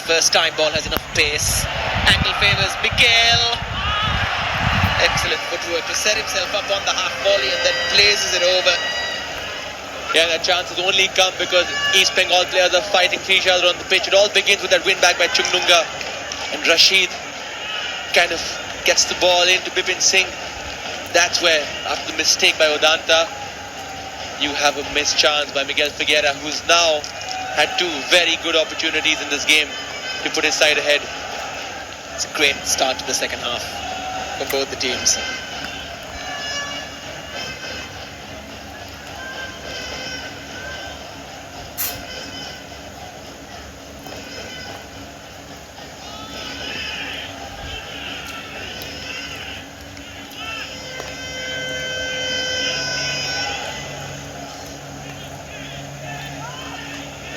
first time ball has enough pace. Angle favours Miguel. Excellent footwork to set himself up on the half volley and then blazes it over. Yeah, that chance has only come because East Bengal players are fighting for each other on the pitch. It all begins with that win back by Chungnunga. And Rashid kind of gets the ball into Bipin Singh. That's where, after the mistake by Odanta, you have a missed chance by Miguel Figueira, who's now had two very good opportunities in this game to put his side ahead. It's a great start to the second half for both the teams.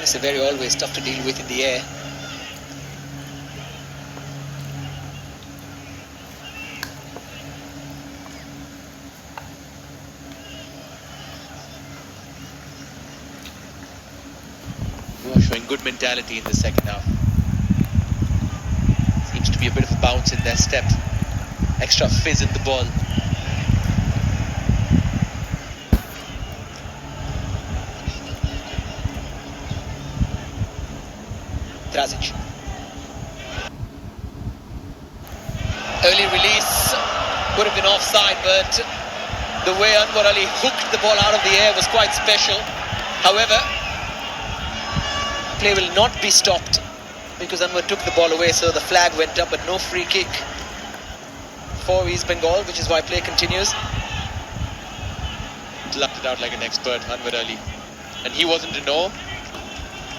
It's very always tough to deal with in the air. Showing good mentality in the second half. Seems to be a bit of a bounce in their step. Extra fizz in the ball. Drazic. Early release would have been offside, but the way Anwar Ali hooked the ball out of the air was quite special. However, play will not be stopped because Anwar took the ball away, so the flag went up, but no free kick for East Bengal, which is why play continues. Lucked it out like an expert, Anwar Ali. And he wasn't to know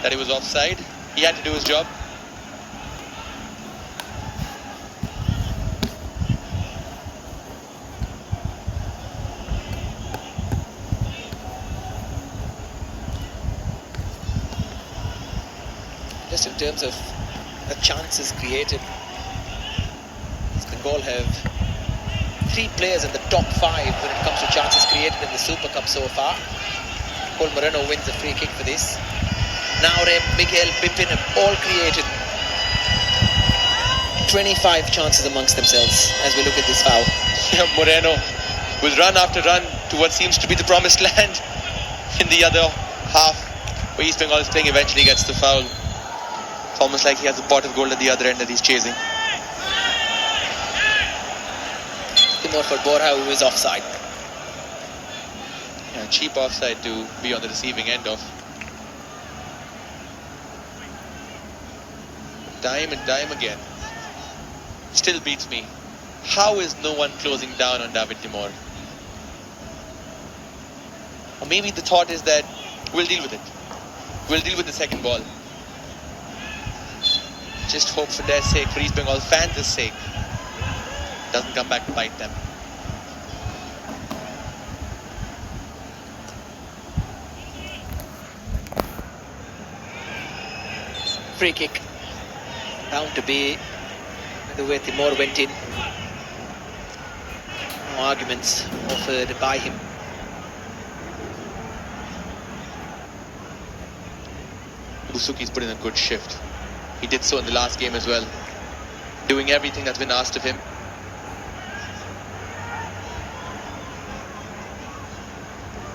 that it was offside. He had to do his job. Just in terms of the chances created, East Bengal have 3 players in the top 5 when it comes to chances created in the Super Cup so far. Paul Moreno wins the free kick for this. Naurem, Miguel, Bipin have all created 25 chances amongst themselves as we look at this foul. Yeah, Moreno will run after run to what seems to be the promised land in the other half, where East Bengal is playing, eventually gets the foul. It's almost like he has a pot of gold at the other end that he's chasing. Timur for Borja, who is offside. Yeah, cheap offside to be on the receiving end of. Time and time again. Still beats me. How is no one closing down on David Timur? Or maybe the thought is that we'll deal with it. We'll deal with the second ball. Just hope for their sake, for East Bengal fans' sake, doesn't come back to bite them. Free kick. Bound to be the way Timur went in. No arguments offered by him. Busuki's put in a good shift. He did so in the last game as well, doing everything that's been asked of him.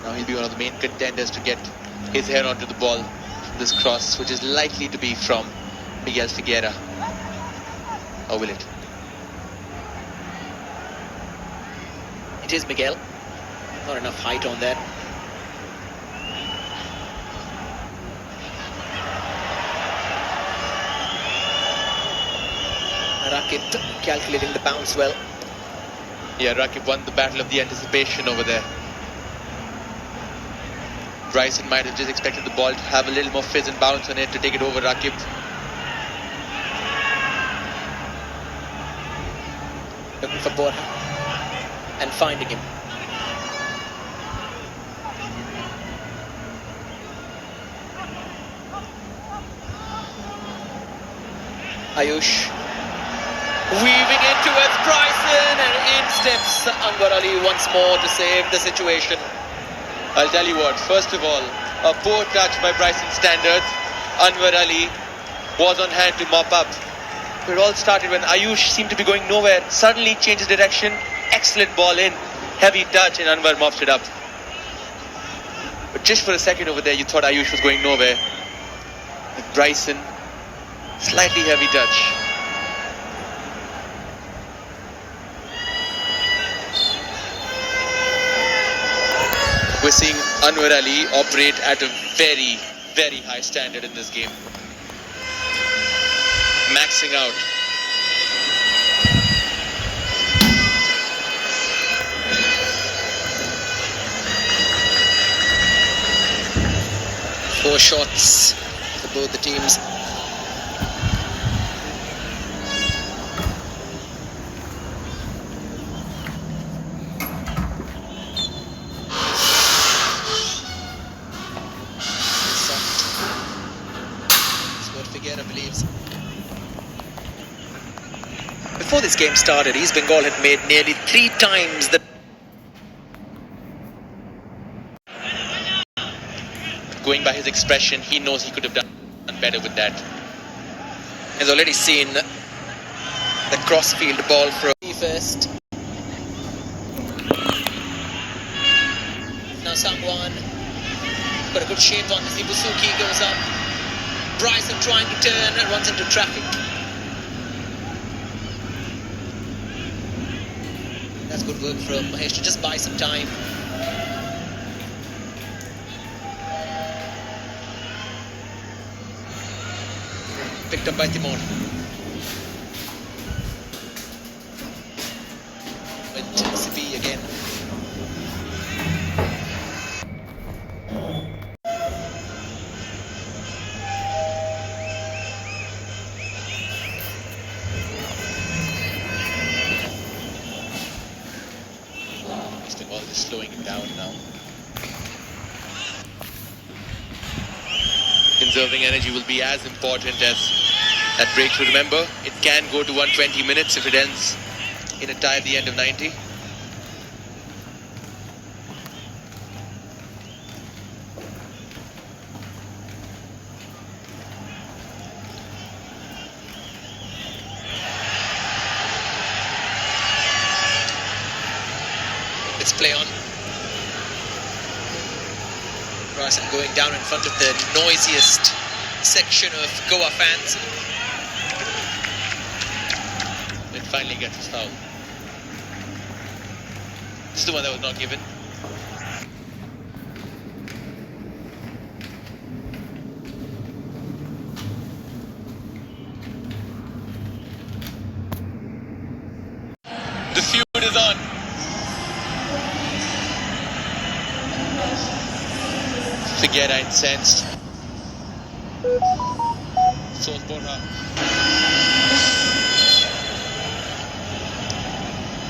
Now he'll be one of the main contenders to get his head onto the ball from this cross, which is likely to be from Miguel Figueira. Or will it? It is Miguel. Not enough height on that. Rakib calculating the bounce well. Yeah, Rakib won the battle of the anticipation over there. Bryson might have just expected the ball to have a little more fizz and bounce on it to take it over Rakib. Looking for Borja and finding him. Ayush weaving in towards Bryson, and in steps Anwar Ali once more to save the situation. I'll tell you what, first of all, a poor touch by Bryson standards. Anwar Ali was on hand to mop up. It all started when Ayush seemed to be going nowhere. Suddenly changes direction. Excellent ball in. Heavy touch and Anwar mops it up. But just for a second over there, you thought Ayush was going nowhere. With Bryson, slightly heavy touch. We're seeing Anwar Ali operate at a very, very high standard in this game. Maxing out. Four shots for both the teams. That's what Figueira believes. Before this game started, East Bengal had made nearly 3 times the... Going by his expression, he knows he could have done better with that. He's already seen the cross-field ball from first. Now Sangwan got a good shape on this. Ibusuki goes up. Bryson trying to turn and runs into traffic. That's good work from Mahesh to just buy some time. Picked up by Timon. With Sipi again. East Bengal is slowing it down now. Conserving energy will be as important as that breakthrough. Remember, it can go to 120 minutes if it ends in a tie at the end of 90. Let's play on. Bryson going down in front of the noisiest section of Goa fans. It finally gets his foul. This is the one that was not given. The feud is on. Figueira incensed. So's Borja.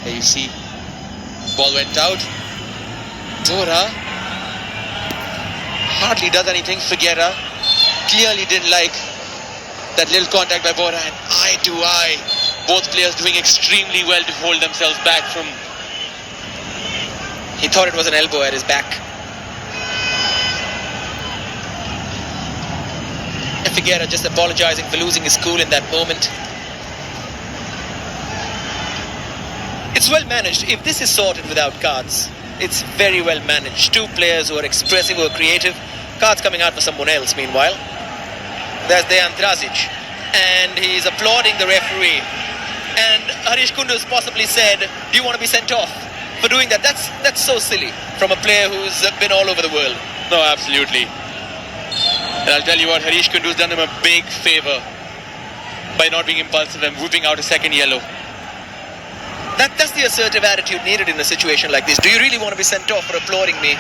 There you see, ball went out. Borja hardly does anything. Figueira clearly didn't like that little contact by Borja, and eye to eye. Both players doing extremely well to hold themselves back from... He thought it was an elbow at his back. And Figueira just apologizing for losing his cool in that moment. It's well managed. If this is sorted without cards, it's very well managed. 2 players who are expressive, who are creative. Cards coming out for someone else meanwhile. There's Dejan Drazic. And he's applauding the referee. And Harish Kundus possibly said, do you want to be sent off for doing that? That's so silly from a player who's been all over the world. No, absolutely. And I'll tell you what, Harish Kundus done him a big favour by not being impulsive and whooping out a second yellow. That's the assertive attitude needed in a situation like this. Do you really want to be sent off for applauding me?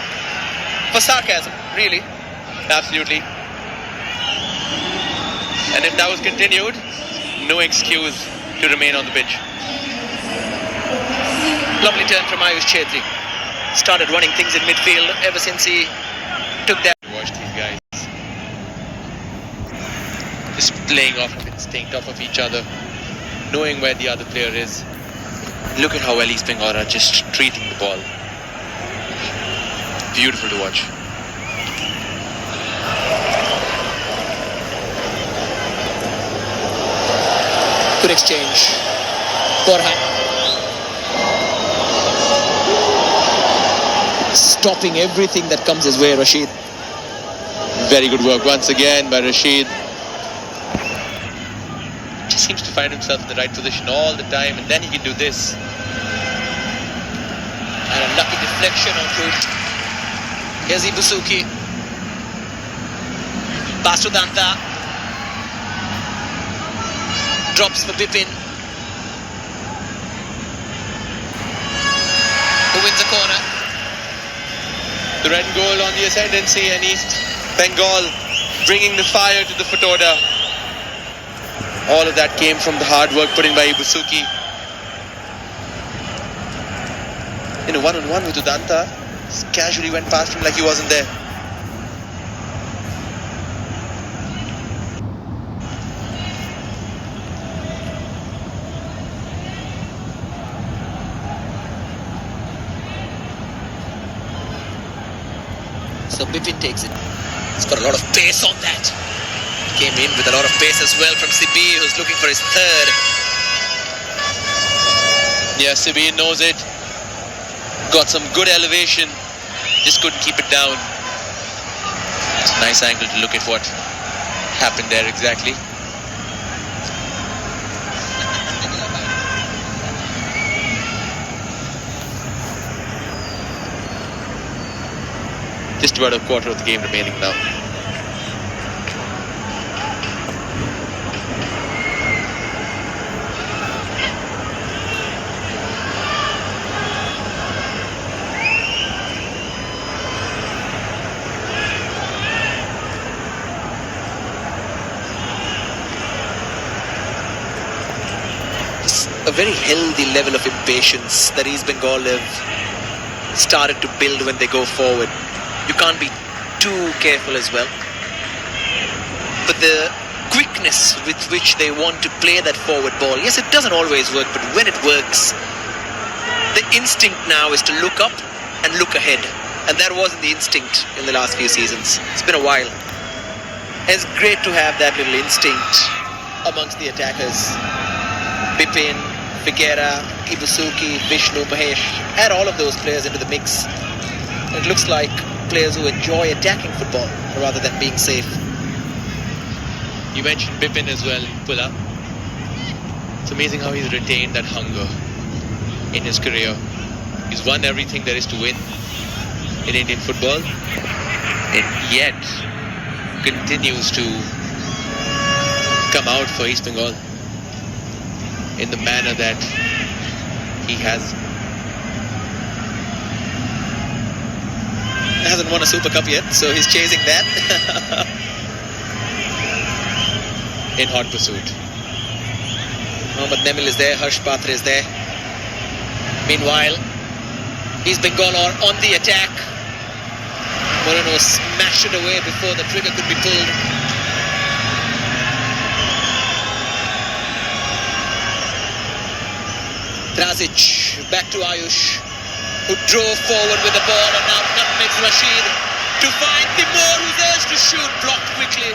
For sarcasm, really? Absolutely. And if that was continued, no excuse to remain on the pitch. Lovely turn from Ayush Chetri. Started running things in midfield ever since he took that. Watch these guys. Just playing off of instinct, off of each other, knowing where the other player is. Look at how well East Bengal are just treating the ball. Beautiful to watch. Good exchange. Borja. Stopping everything that comes his way, Rashid. Very good work once again by Rashid. Just seems to find himself in the right position all the time, and then he can do this. And a lucky deflection onto. Here's Ibusuki. Pass to Danta. Drops for Bipin. Who wins the corner? The red goal on the ascendancy, and East Bengal bringing the fire to the foot order. All of that came from the hard work put in by Ibusuki. In a one-on-one with Udanta, just casually went past him like he wasn't there. So Bipin takes it. He's got a lot of pace on that. Came in with a lot of pace as well from Sibi, who's looking for his third. Yeah, Sibi knows it. Got some good elevation. Just couldn't keep it down. It's a nice angle to look at what happened there exactly. Just about a quarter of the game remaining now. A very healthy level of impatience that East Bengal have started to build when they go forward. You can't be too careful as well. But the quickness with which they want to play that forward ball, yes, it doesn't always work, but when it works, the instinct now is to look up and look ahead. And that wasn't the instinct in the last few seasons. It's been a while. It's great to have that little instinct amongst the attackers. Bipin, Figuera, Ibusuki, Vishnu, Mahesh, add all of those players into the mix. It looks like players who enjoy attacking football rather than being safe. You mentioned Bipin as well, Pula. It's amazing how he's retained that hunger in his career. He's won everything there is to win in Indian football, and yet continues to come out for East Bengal in the manner that he has. He hasn't won a Super Cup yet, so he's chasing that. In hot pursuit. Mohammad Nemil is there, Harsh Patre is there. Meanwhile, East Bengal are on the attack. Moreno smashed it away before the trigger could be pulled. Drazic back to Ayush, who drove forward with the ball and now nutmegs Rashid to find Timur, who's urged to shoot, blocked quickly.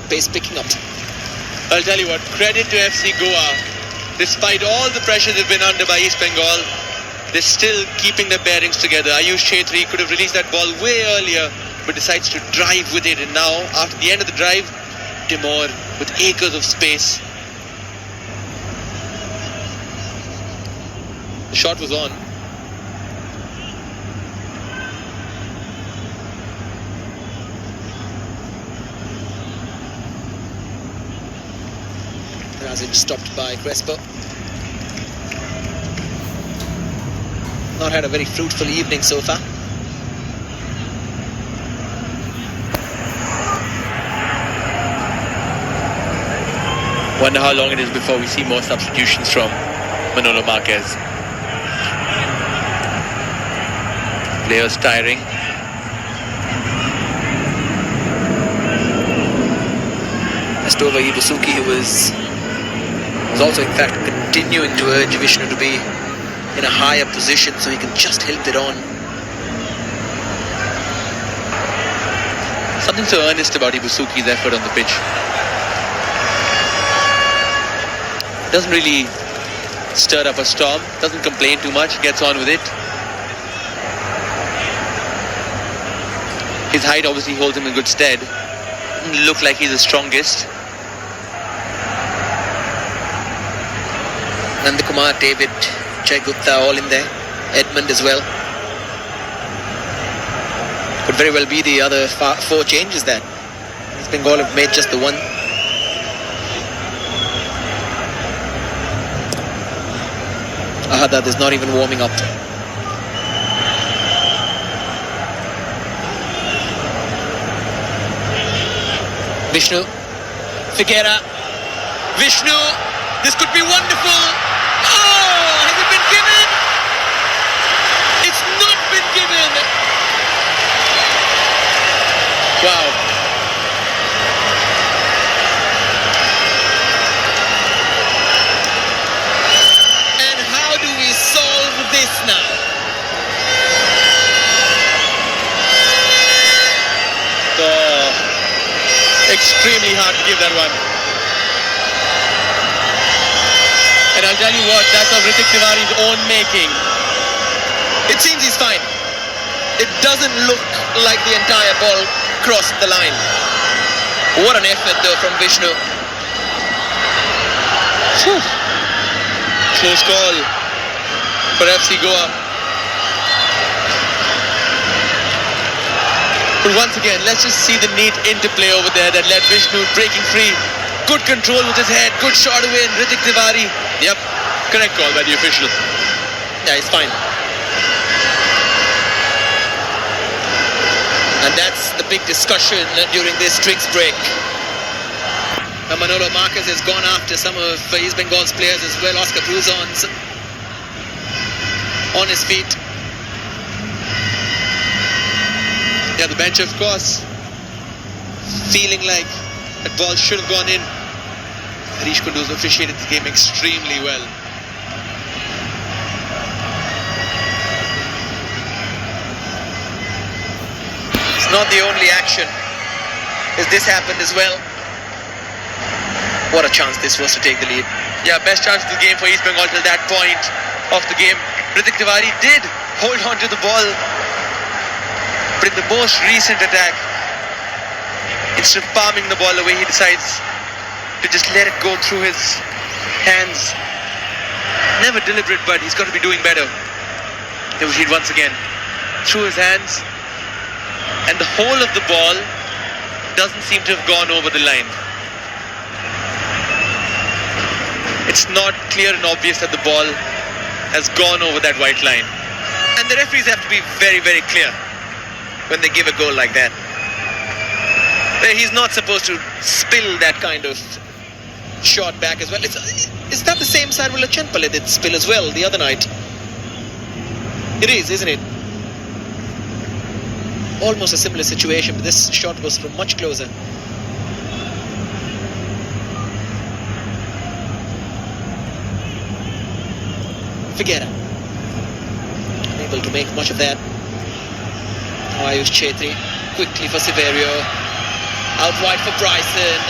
Pace picking up. I'll tell you what, credit to FC Goa. Despite all the pressure they've been under by East Bengal, they're still keeping their bearings together. Ayush Chetri could have released that ball way earlier, but decides to drive with it. And now, after the end of the drive, Timur with acres of space. The shot was on. Drazic stopped by Crespo. Not had a very fruitful evening so far. Wonder how long it is before we see more substitutions from Manolo Marquez. Players tiring. Astova Ibusuki, who was also in fact continuing to urge Vishnu to be in a higher position so he can just help it on. Something so earnest about Ibusuki's effort on the pitch. Doesn't really stir up a storm, doesn't complain too much, gets on with it. His height obviously holds him in good stead. Doesn't look like he's the strongest. Nandakumar, David, Jai Gupta all in there. Edmund as well. Could very well be the other 4 changes that East Bengal have made just the one. Ahadad is not even warming up. Vishnu, Figuera, Vishnu, this could be wonderful. Oh, has it been given? It's not been given. Wow. And how do we solve this now? Extremely hard to give that one. And I'll tell you what, that's of Ritik Tiwari's own making. It seems he's fine. It doesn't look like the entire ball crossed the line. What an effort though from Vishnu. Close call for FC Goa. But once again, let's just see the neat interplay over there that led Vishnu breaking free. Good control with his head, good shot away, and Ritik Tiwari. Yep, Correct call by the official. yeah, he's fine. And that's the big discussion during this drinks break. Manolo Marquez has gone after some of East Bengal's players as well. Oscar Bruzon's on his feet. Yeah, the bench, of course, feeling like that ball should have gone in. Harish Kundu's officiated the game extremely well. It's not the only action. As this happened as well. What a chance this was to take the lead. Yeah, best chance of the game for East Bengal till that point of the game. Ritik Tiwari did hold on to the ball, but in the most recent attack, instead of palming the ball away, he decides to just let it go through his hands. Never deliberate, but he's got to be doing better. Rashid once again through his hands, and the whole of the ball doesn't seem to have gone over the line. It's not clear and obvious that the ball has gone over that white line. And the referees have to be very, very clear when they give a goal like that. He's not supposed to spill that kind of shot back as well. Is that the same side where Lachenpale did spill as well the other night? It is, isn't it? Almost a similar situation, but this shot was from much closer. Figuera unable to make much of that. Ayush Chetri quickly for Severio, out wide for Bryson.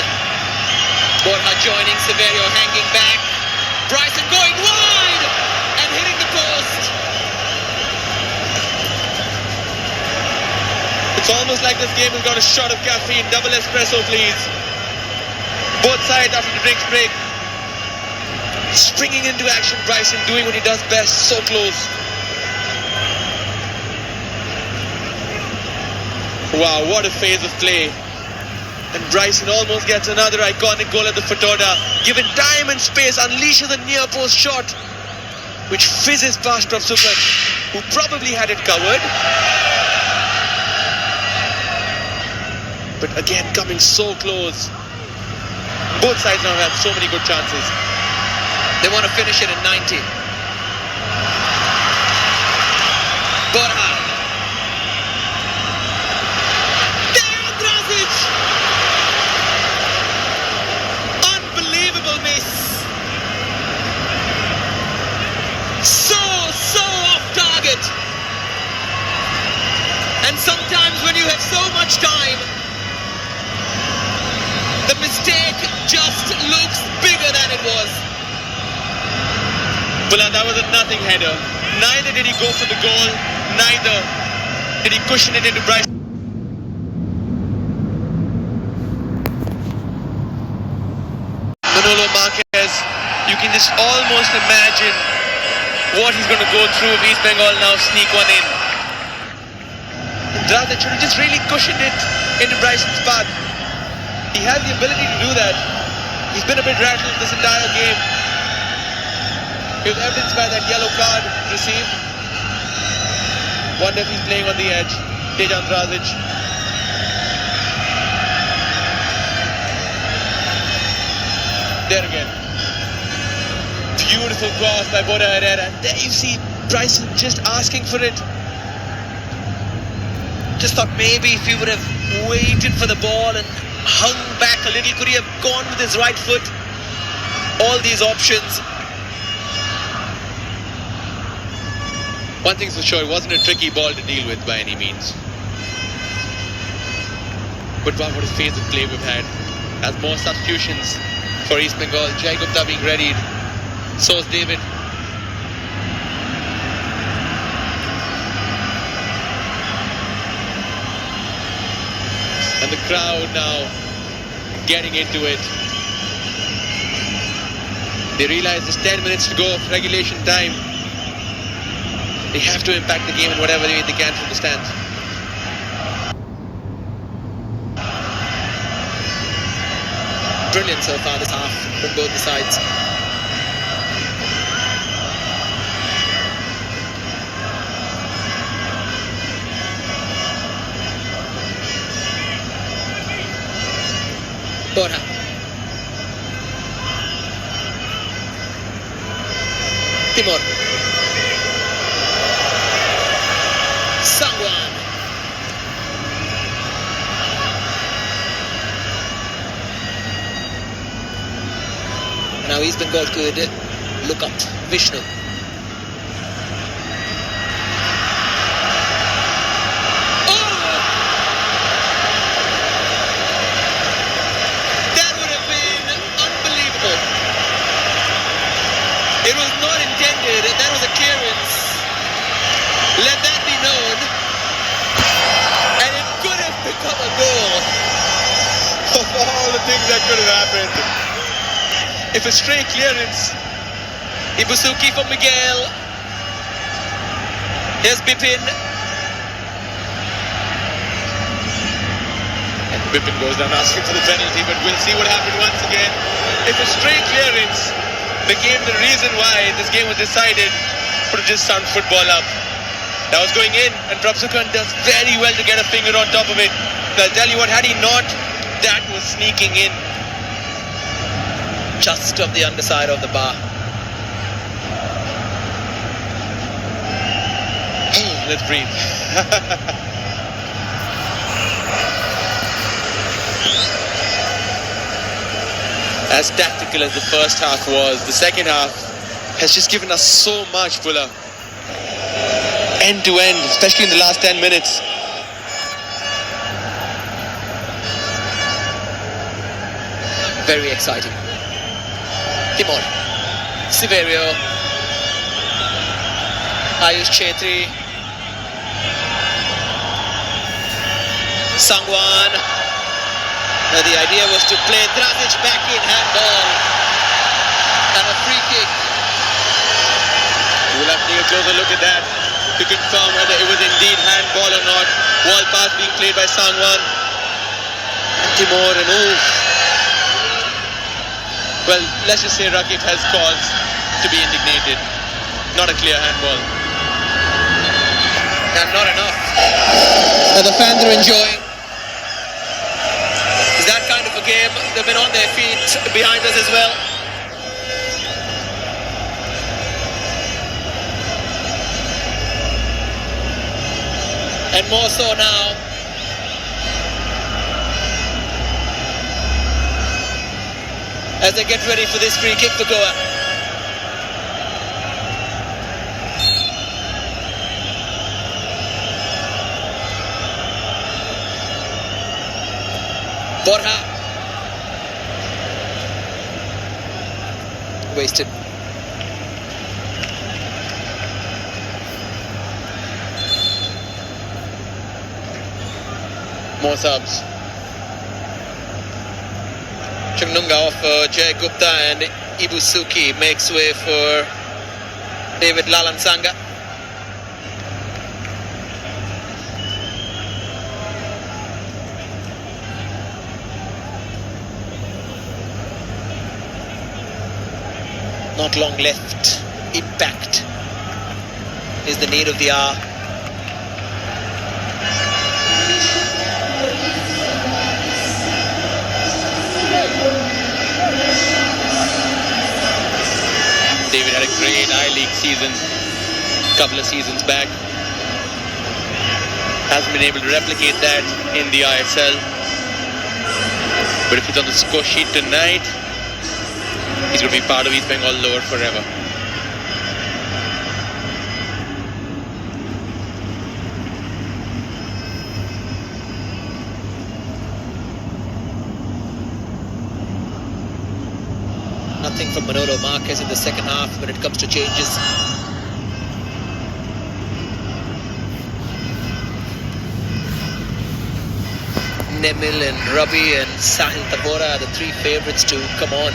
Borja joining, Severio hanging back, Bryson going wide and hitting the post. It's almost like this game has got a shot of caffeine. Double espresso, please. Both sides after the drinks break. Springing into action, Bryson doing what he does best, so close. Wow, what a phase of play. And Bryson almost gets another iconic goal at the Fatoda. Given time and space, unleashes a near post shot, which fizzes past Prav Sukat, who probably had it covered. But again, coming so close. Both sides now have so many good chances. They want to finish it at 90. Borja. Dejan Drazic! Unbelievable miss. So off target. And sometimes when you have so much time, it was. Well, that was a nothing header. Neither did he go for the goal, neither did he cushion it into Bryce. Manolo Marquez, you can just almost imagine what he's going to go through if East Bengal now sneak one in. Dravid should have just really cushioned it into Bryson's path. He has the ability to do that. He's been a bit rational this entire game. He was evidenced by that yellow card received. Wonder if he's playing on the edge. Tejan Dravid. There again. Beautiful cross by Boda Herrera. And there you see Bryson just asking for it. Just thought maybe if he would have waited for the ball and hung back a little, could he have gone with his right foot? All these options. One thing's for sure, it wasn't a tricky ball to deal with by any means. But wow, what a phase of play we've had. As more substitutions for East Bengal. Jai Gupta being readied. So is David. And the crowd now getting into it. They realize there's 10 minutes to go of regulation time. They have to impact the game in whatever way they can from the stands. Brilliant so far this half from both the sides. Bora. Timur. Sangwan. Now East Bengal could look up Vishnu. It was not intended, that was a clearance. Let that be known. And it could have become a goal. Of all the things that could have happened. If a stray clearance. Ibusuki for Miguel. Here's Bipin. And Bipin goes down asking for the penalty, but we'll see what happened once again. If a stray clearance became the reason why this game was decided, put just sound football up. That was going in, and Prabhsukhan does very well to get a finger on top of it. But I'll tell you what, had he not, that was sneaking in. Just of the underside of the bar. Let's breathe. As tactical as the first half was, the second half has just given us so much, Bulla. End to end, especially in the last 10 minutes. Very exciting. Timur. Severio. Ayush Chetri. Sangwan. Now the idea was to play Dravid back in, handball. And a free kick. We'll have to take a closer look at that to confirm whether it was indeed handball or not. Ball pass being played by Sangwan. Timur and oof. Well, let's just say Rakib has cause to be indignated. Not a clear handball. And not enough. And the fans are enjoying. It's that kind of a game. They've been on their feet behind us as well. And more so now. As they get ready for this free kick for Goa. Borja. wasted. More subs. Chungnunga off Jay Gupta and Ibusuki makes way for David Lalansanga. Not long left. Impact is the need of the hour. David had a great I-League season a couple of seasons back. Hasn't been able to replicate that in the ISL. But if it's on the score sheet tonight, he's going to be part of East Bengal lower forever. Nothing from Manolo Marquez in the second half when it comes to changes. Nemil and Ravi and Sahil Tabora are the three favourites to come on.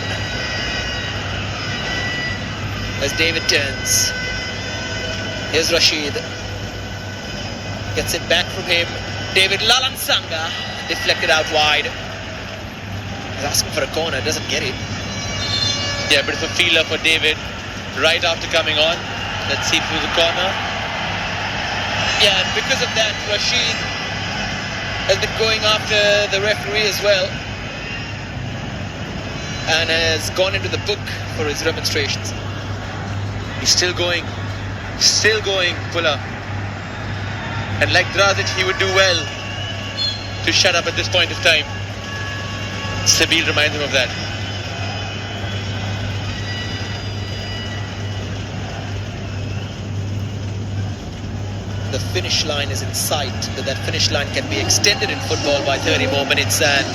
As David turns. Here's Rashid. Gets it back from him. David Lalansanga deflected out wide. He's asking for a corner, doesn't get it. Yeah, a bit of a feeler for David right after coming on. Let's see through the corner. Yeah, and because of that, Rashid has been going after the referee as well and has gone into the book for his remonstrations. He's still going, Pulla. And like Drazic, he would do well to shut up at this point of time. Sabil reminds him of that. The finish line is in sight, but that finish line can be extended in football by 30 more minutes and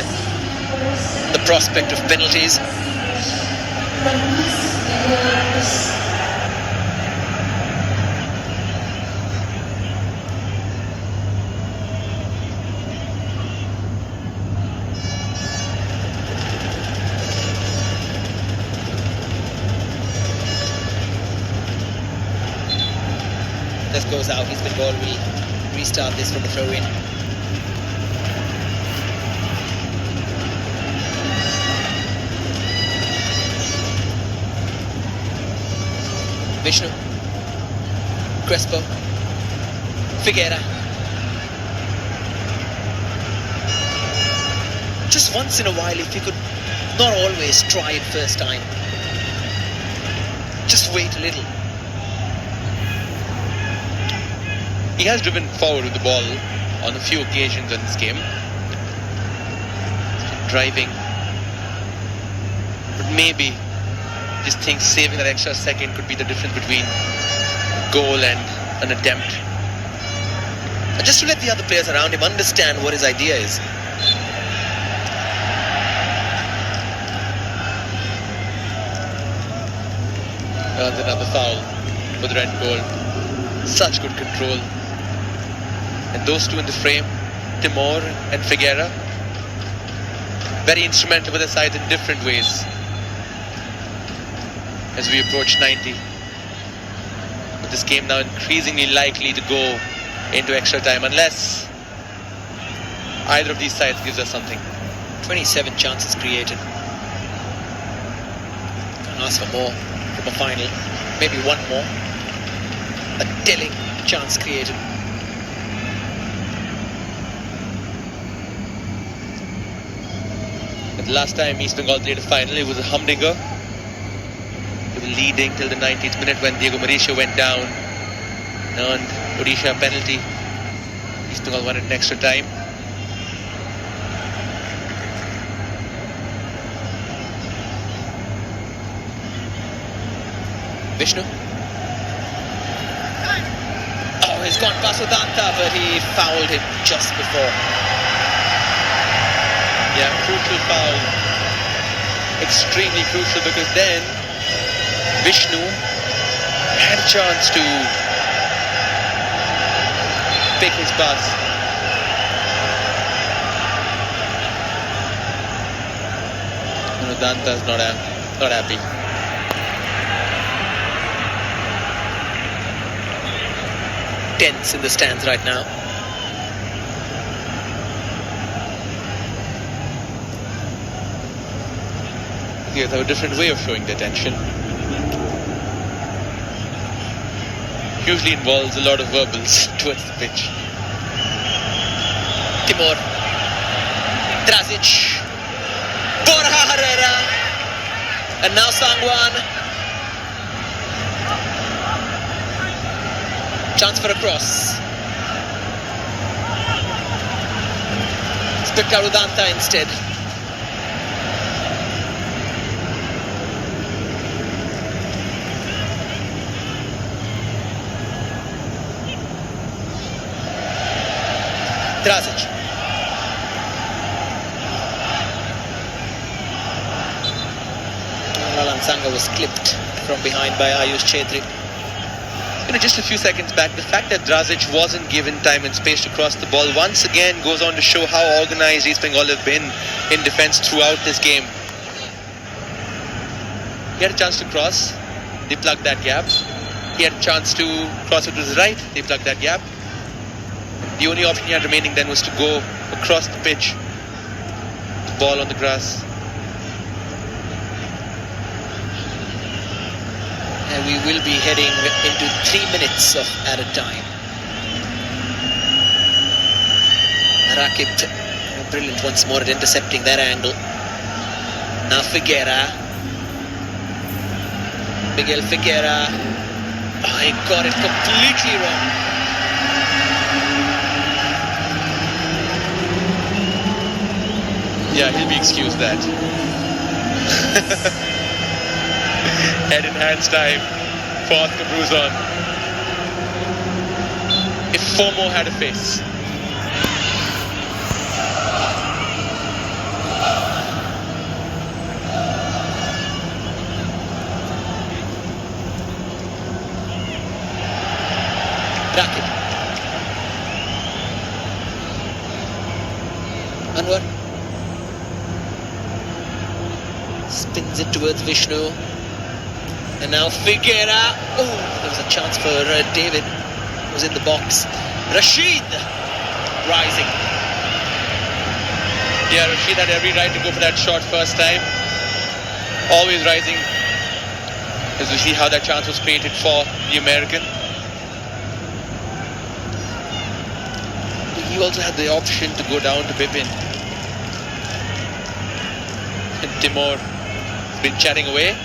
the prospect of penalties. This goes out, he's been goal. We'll restart this from the throw in. Vishnu, Crespo, Figuera. Just once in a while, if you could not always try it first time, just wait a little. He has driven forward with the ball on a few occasions in this game. Driving. But maybe just think saving that extra second could be the difference between goal and an attempt. And just to let the other players around him understand what his idea is. Earns another foul for the red goal. Such good control. And those two in the frame, Timor and Figuera, very instrumental with their sides in different ways as we approach 90. But this game now increasingly likely to go into extra time unless either of these sides gives us something. 27 chances created. Can't ask for more from a final. Maybe one more. A telling chance created. But the last time East Bengal played a final, it was a humdinger. They were leading till the 90th minute when Diego Mauricio went down, earned Odisha a penalty. East Bengal won it in extra time. Vishnu. Oh, he's gone past Udanta, but he fouled him just before. Yeah, crucial foul. Extremely crucial because then Vishnu had a chance to pick his pass. Danta's not happy. Tense in the stands right now. Yes, have a different way of showing their tension. Usually involves a lot of verbals towards the pitch. Timur. Drazic. Borja Herrera. And now Sangwan. Chance for a cross. It's picked out Udanta instead. Drazic. Lalan Sanga was clipped from behind by Ayush Chetri. Just a few seconds back, the fact that Drazic wasn't given time and space to cross the ball once again goes on to show how organised East Bengal have been in defence throughout this game. He had a chance to cross, they plugged that gap. He had a chance to cross it to his right, they plugged that gap. The only option he had remaining then was to go across the pitch. The ball on the grass. And we will be heading into 3 minutes of added time. Rakib, brilliant once more at intercepting that angle. Now Figuera. Miguel Figuera. Oh, he got it completely wrong. Yeah, he'll be excused that. Head in hands time for Oscar Bruzon. If FOMO had a face. Rakib. Anwar. Spins it towards Vishnu. And now Figuera. Oh, there was a chance for David. Was in the box. Rashid rising. Yeah, Rashid had every right to go for that shot first time. Always rising. As we see how that chance was created for the American. He also had the option to go down to Bipin. And Timur has been chatting away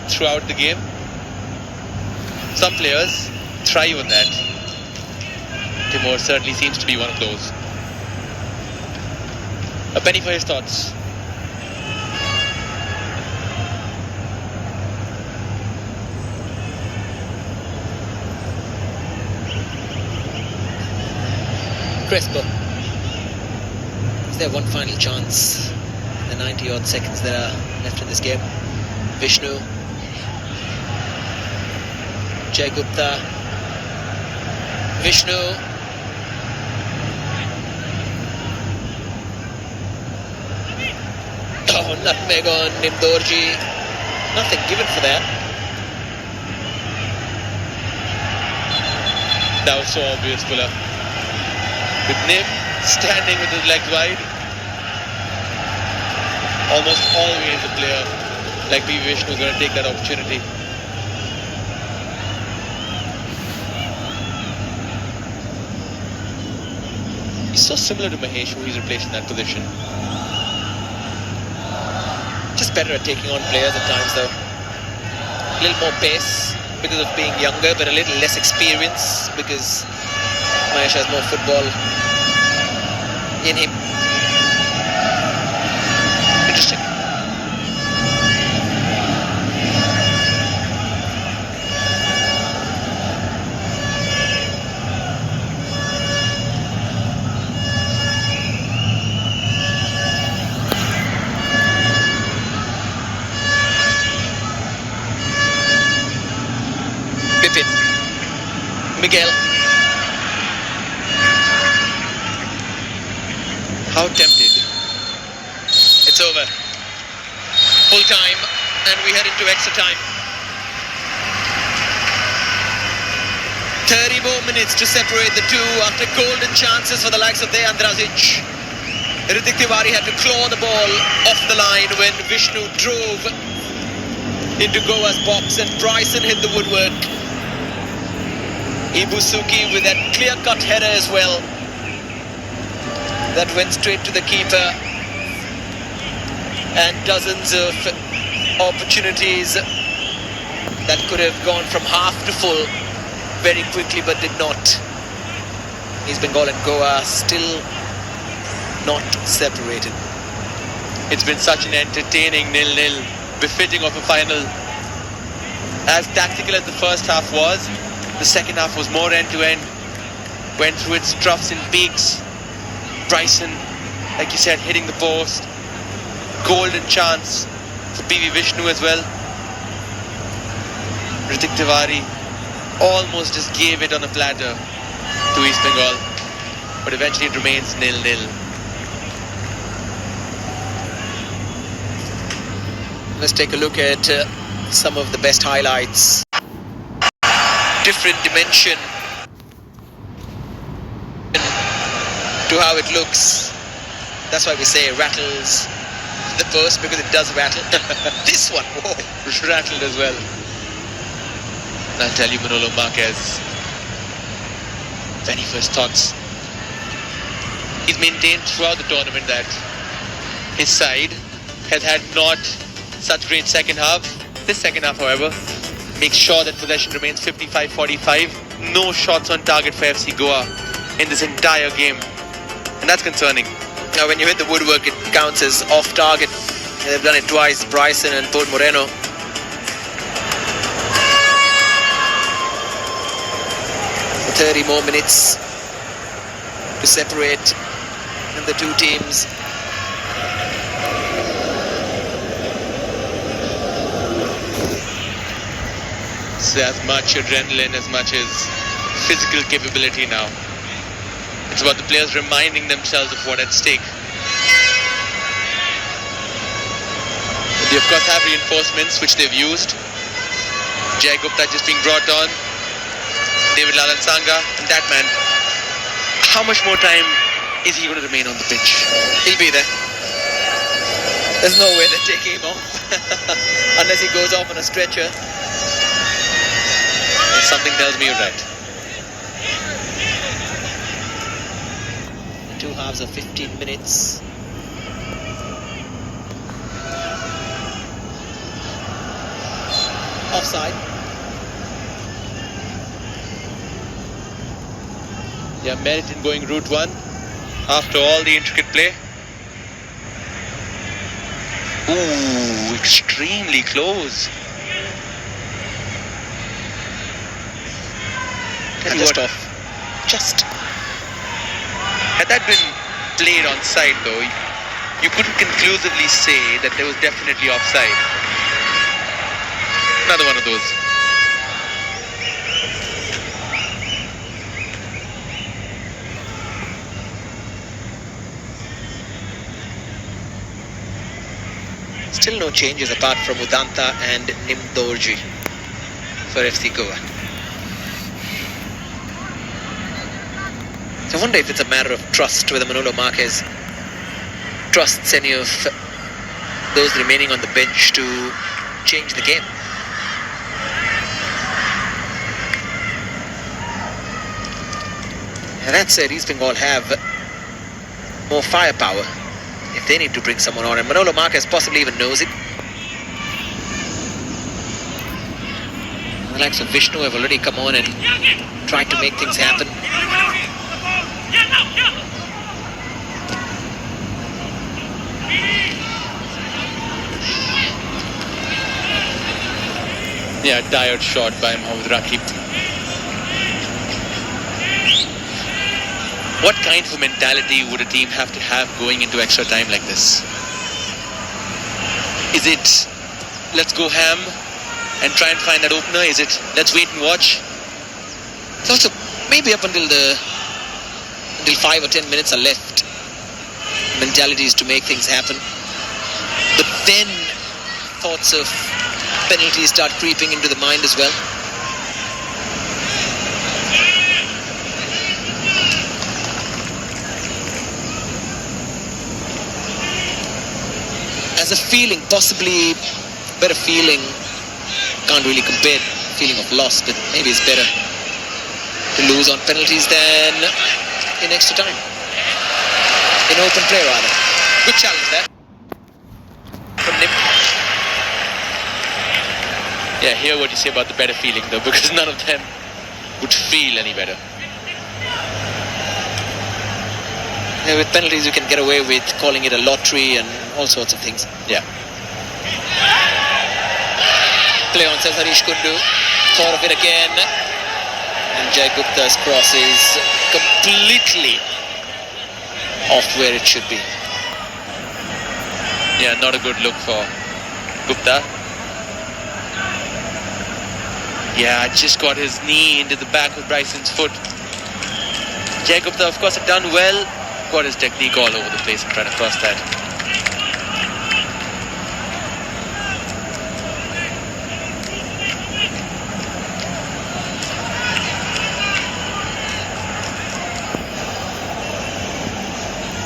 throughout the game. Some players thrive on that. Timur certainly seems to be one of those. A penny for his thoughts. Crespo. Is there one final chance in the 90-odd seconds that are left in this game? Vishnu. Jai Gupta. Vishnu. Oh, nutmeg on Nimdorji. Nothing given for that. That was so obvious, Pulla. With Nim standing with his legs wide. Almost always a player like B. Vishnu is going to take that opportunity. He's so similar to Mahesh, who he's replaced in that position. Just better at taking on players at times, though. A little more pace because of being younger, but a little less experience because Mahesh has more football in him. Interesting. chip in. Miguel. How tempted. It's over. Full time, and we head into extra time. 30 more minutes to separate the two after golden chances for the likes of Andrasic. Ritik Tiwari had to claw the ball off the line when Vishnu drove into Goa's box and Bryson hit the woodwork. Ibusuki with that clear-cut header as well. That went straight to the keeper. And dozens of opportunities that could have gone from half to full very quickly but did not. East Bengal and Goa still not separated. It's been such an entertaining 0-0, befitting of a final. As tactical as the first half was, the second half was more end-to-end. Went through its troughs and peaks. Bryson, like you said, hitting the post. Golden chance for PV Vishnu as well. Ritik Tiwari almost just gave it on a platter to East Bengal, but eventually it remains 0-0. Let's take a look at some of the best highlights. Different dimension to how it looks. That's why we say rattles the post, because it does rattle. This one, whoa, Rattled as well. And I'll tell you, Manolo Marquez, very first thoughts. He's maintained throughout the tournament that his side has had not such great second half. This second half, however, makes sure that possession remains 55-45. No shots on target for FC Goa in this entire game, and that's concerning. Now when you hit the woodwork, it counts as off target. They've done it twice, Bryson and Paul Moreno. So 30 more minutes to separate the two teams. It's as much adrenaline, as much as physical capability now. It's about the players reminding themselves of what's at stake. They of course have reinforcements which they've used. Jai Gupta just being brought on. David Lalan Sanga, and that man. How much more time is he going to remain on the pitch? He'll be there. There's no way they're taking him off unless he goes off on a stretcher. Something tells me you're right. Two halves of 15 minutes. Offside. Yeah, merit in going route one after all the intricate play. Ooh, extremely close. And just off. Just. Had that been played on side though, you couldn't conclusively say that there was definitely offside. Another one of those. Still no changes apart from Udanta and Nimdorji for FC Goa. So I wonder if it's a matter of trust whether Manolo Marquez trusts any of those remaining on the bench to change the game. And that said, East Bengal have more firepower if they need to bring someone on, and Manolo Marquez possibly even knows it. The likes of Vishnu have already come on and tried to make things happen. Yeah, tired shot by Mohammad Rakib. What kind of a mentality would a team have to have going into extra time like this? Is it, let's go ham, and try and find that opener? Is it let's wait and watch? It's also maybe up until 5 or 10 minutes are left. Mentality is to make things happen. But then thoughts of penalties start creeping into the mind as well. As a feeling, possibly better feeling, can't really compare feeling of loss, but maybe it's better to lose on penalties than in extra time. In open play, rather. Good challenge there from Nim. Yeah, hear what you say about the better feeling though, because none of them would feel any better. Yeah, with penalties you can get away with calling it a lottery and all sorts of things. Yeah. Play on, says Harish Kundu. Thought of it again. And Jai Gupta's cross is completely off where it should be. Yeah, not a good look for Gupta. Yeah, just got his knee into the back of Bryson's foot. Jai Gupta, of course, had done well. Got his technique all over the place and trying to cross that.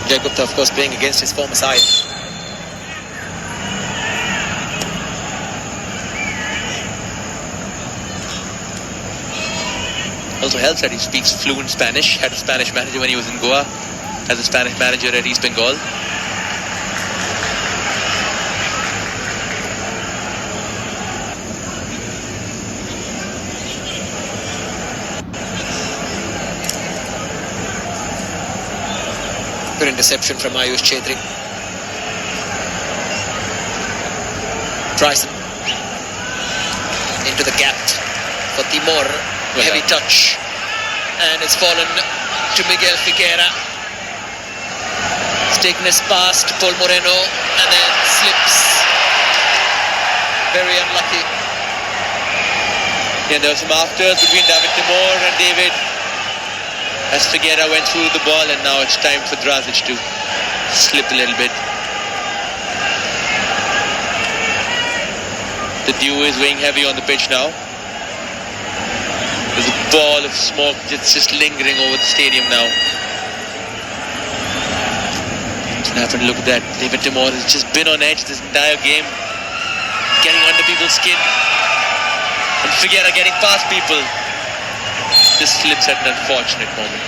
Jai Gupta, of course, playing against his former side. Also helps that he speaks fluent Spanish. Had a Spanish manager when he was in Goa. Has a Spanish manager at East Bengal. Good interception from Ayush Chetri. Bryson into the gap for Timor. Heavy touch, and it's fallen to Miguel Figuera. He's taken his pass to Paul Moreno and then slips. Very unlucky. Yeah, there were some afters between David Timor and David as Figuera went through the ball, and now it's time for Drazic to slip a little bit. The dew is weighing heavy on the pitch now. There's a ball of smoke that's just lingering over the stadium now. What happened? Look at that. David Timor has just been on edge this entire game, getting under people's skin. And Figuera getting past people. Just slips at an unfortunate moment.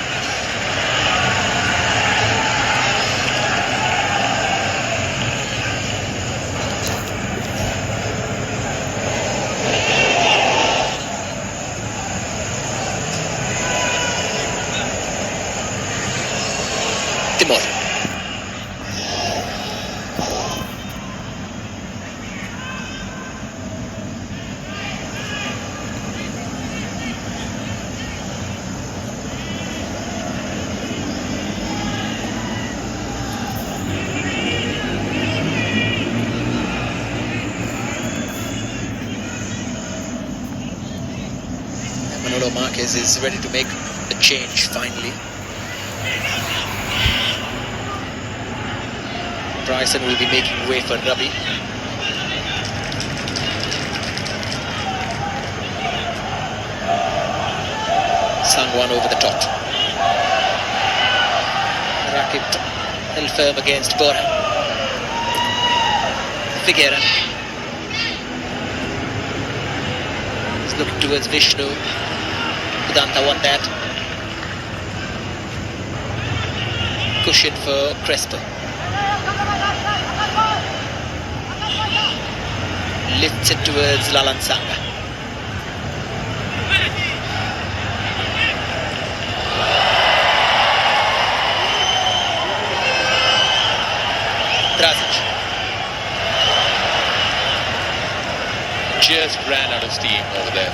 Timor. Manolo Marquez is ready to make a change finally. Bryson will be making way for Rabi. Sangwan over the top. Rakip held firm against Bora. Figuera. He's looking towards Vishnu. Udanta won that. Cushion for Crespo. Lifts it towards Lalansanga. Drazic. Just ran out of steam over there.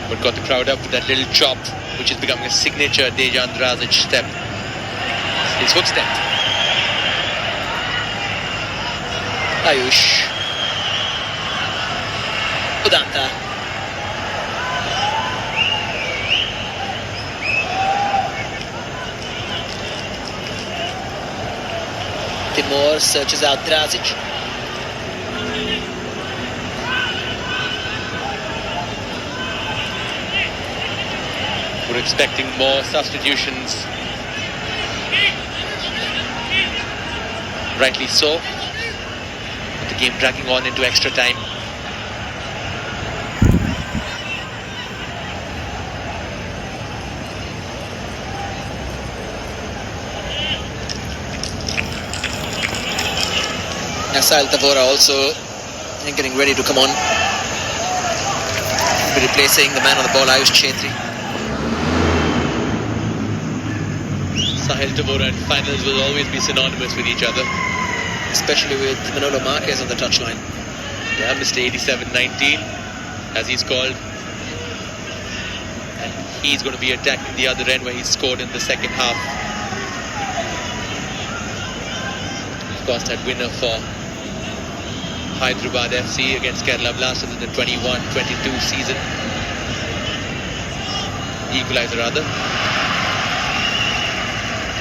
But got the crowd up with that little chop, which is becoming a signature Dejan Drazic step. His hook step. Ayush. Udanta. Timur searches out Drazic. We're expecting more substitutions. Rightly so. With the game dragging on into extra time. Nasail Tavora also getting ready to come on. Be replacing the man on the ball, Ayush Chetri. Sahil Tavora and finals will always be synonymous with each other. Especially with Manolo Marquez on the touchline. Yeah, Mr. 87-19, as he's called. And he's going to be attacking the other end where he scored in the second half. Of course, that winner for Hyderabad FC against Kerala Blasters in the 21-22 season. Equalizer rather.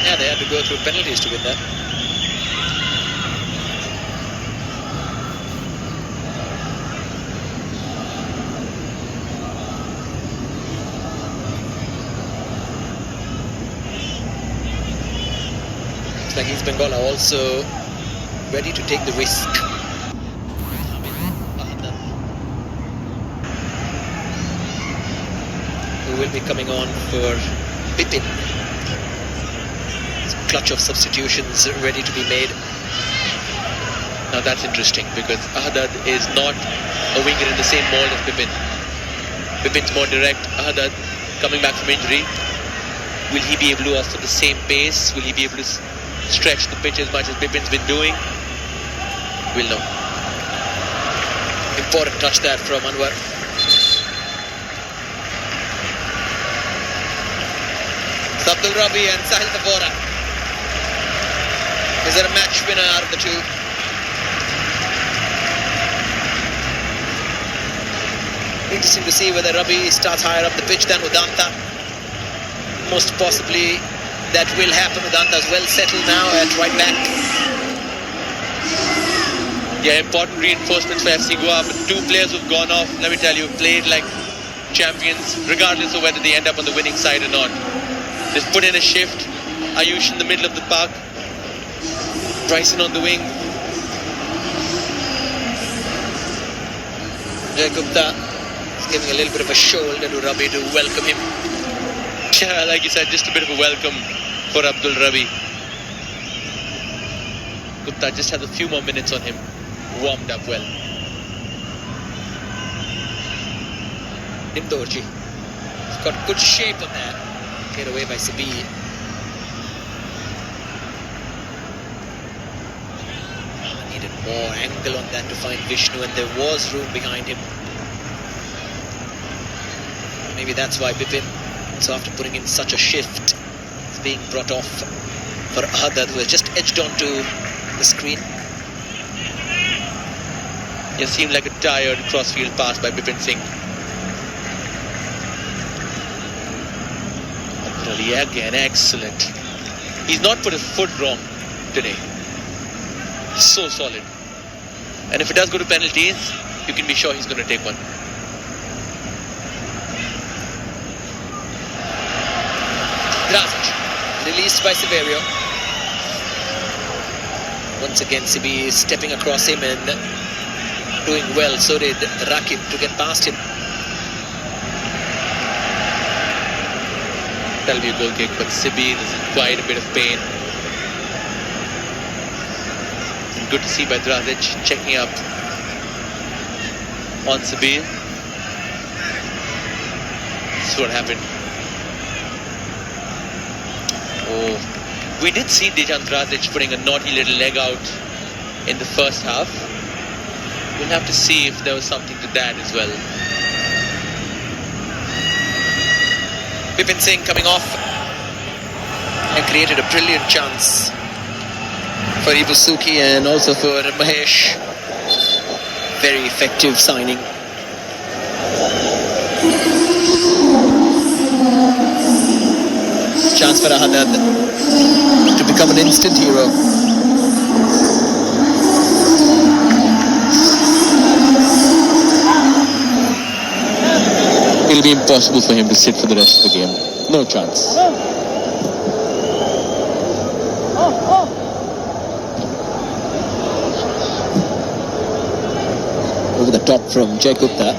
Yeah, they had to go through penalties to win that. Looks like East Bengal are also ready to take the risk. Who will be coming on for Bipin. Clutch of substitutions ready to be made. Now that's interesting because Ahadad is not a winger in the same mold as Bipin. Bipin's more direct. Ahadad coming back from injury. Will he be able to offer the same pace? Will he be able to stretch the pitch as much as Bipin's been doing? We'll know. Important touch there from Anwar. It's Abdul Rabi and Sahil Tavora. Is there a match winner out of the two? Interesting to see whether Rabi starts higher up the pitch than Udanta. Most possibly that will happen. Udanta is well settled now at right back. Yeah, important reinforcements for FC Goa, but two players who've gone off, let me tell you, played like champions, regardless of whether they end up on the winning side or not. They've put in a shift. Ayush in the middle of the park. Bryson on the wing. Gupta is giving a little bit of a shoulder to Rabi to welcome him. Yeah, like you said, just a bit of a welcome for Abdul Rabi. Gupta just has a few more minutes on him. Warmed up well. Nimdorji. He's got good shape on that. Cleared away by Sabi. Needed more angle on that to find Vishnu, and there was room behind him. Maybe that's why Bipin, so after putting in such a shift, is being brought off for Ahadad, who has just edged onto the screen. It seemed like a tired crossfield pass by Bipin Singh. Really, again, excellent. He's not put a foot wrong today. So solid. And if it does go to penalties, you can be sure he's going to take one. Drazic, released by Severio. Once again, Sibi is stepping across him and doing well. So did Rakib to get past him. That'll be a goal kick, but Sibi is in quite a bit of pain. And good to see by Drazic checking up on Sibi. This is what happened. Oh, we did see Dejan Drazic putting a naughty little leg out in the first half. We'll have to see if there was something to that as well. Bipin Singh coming off and created a brilliant chance for Ibusuki and also for Mahesh. Very effective signing. Chance for Ahadad to become an instant hero. It'll be impossible for him to sit for the rest of the game. No chance. Over the top from Jay Gupta.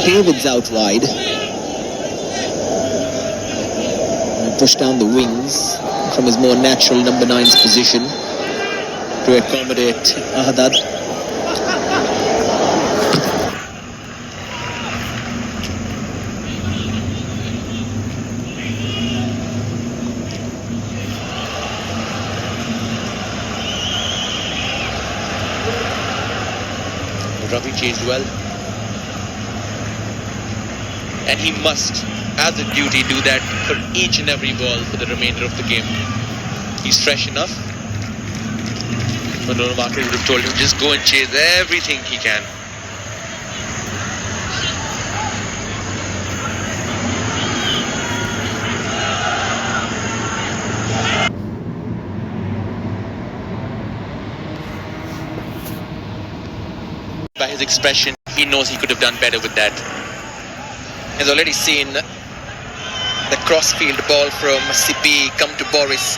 David's out wide. And push down the wings from his more natural number 9's position to accommodate Ahadad. Ravi changed well. And he must, as a duty, do that for each and every ball for the remainder of the game. He's fresh enough. Manolo Market would have told him, just go and chase everything he can. By his expression, he knows he could have done better with that. Has already seen the crossfield ball from CP come to Boris.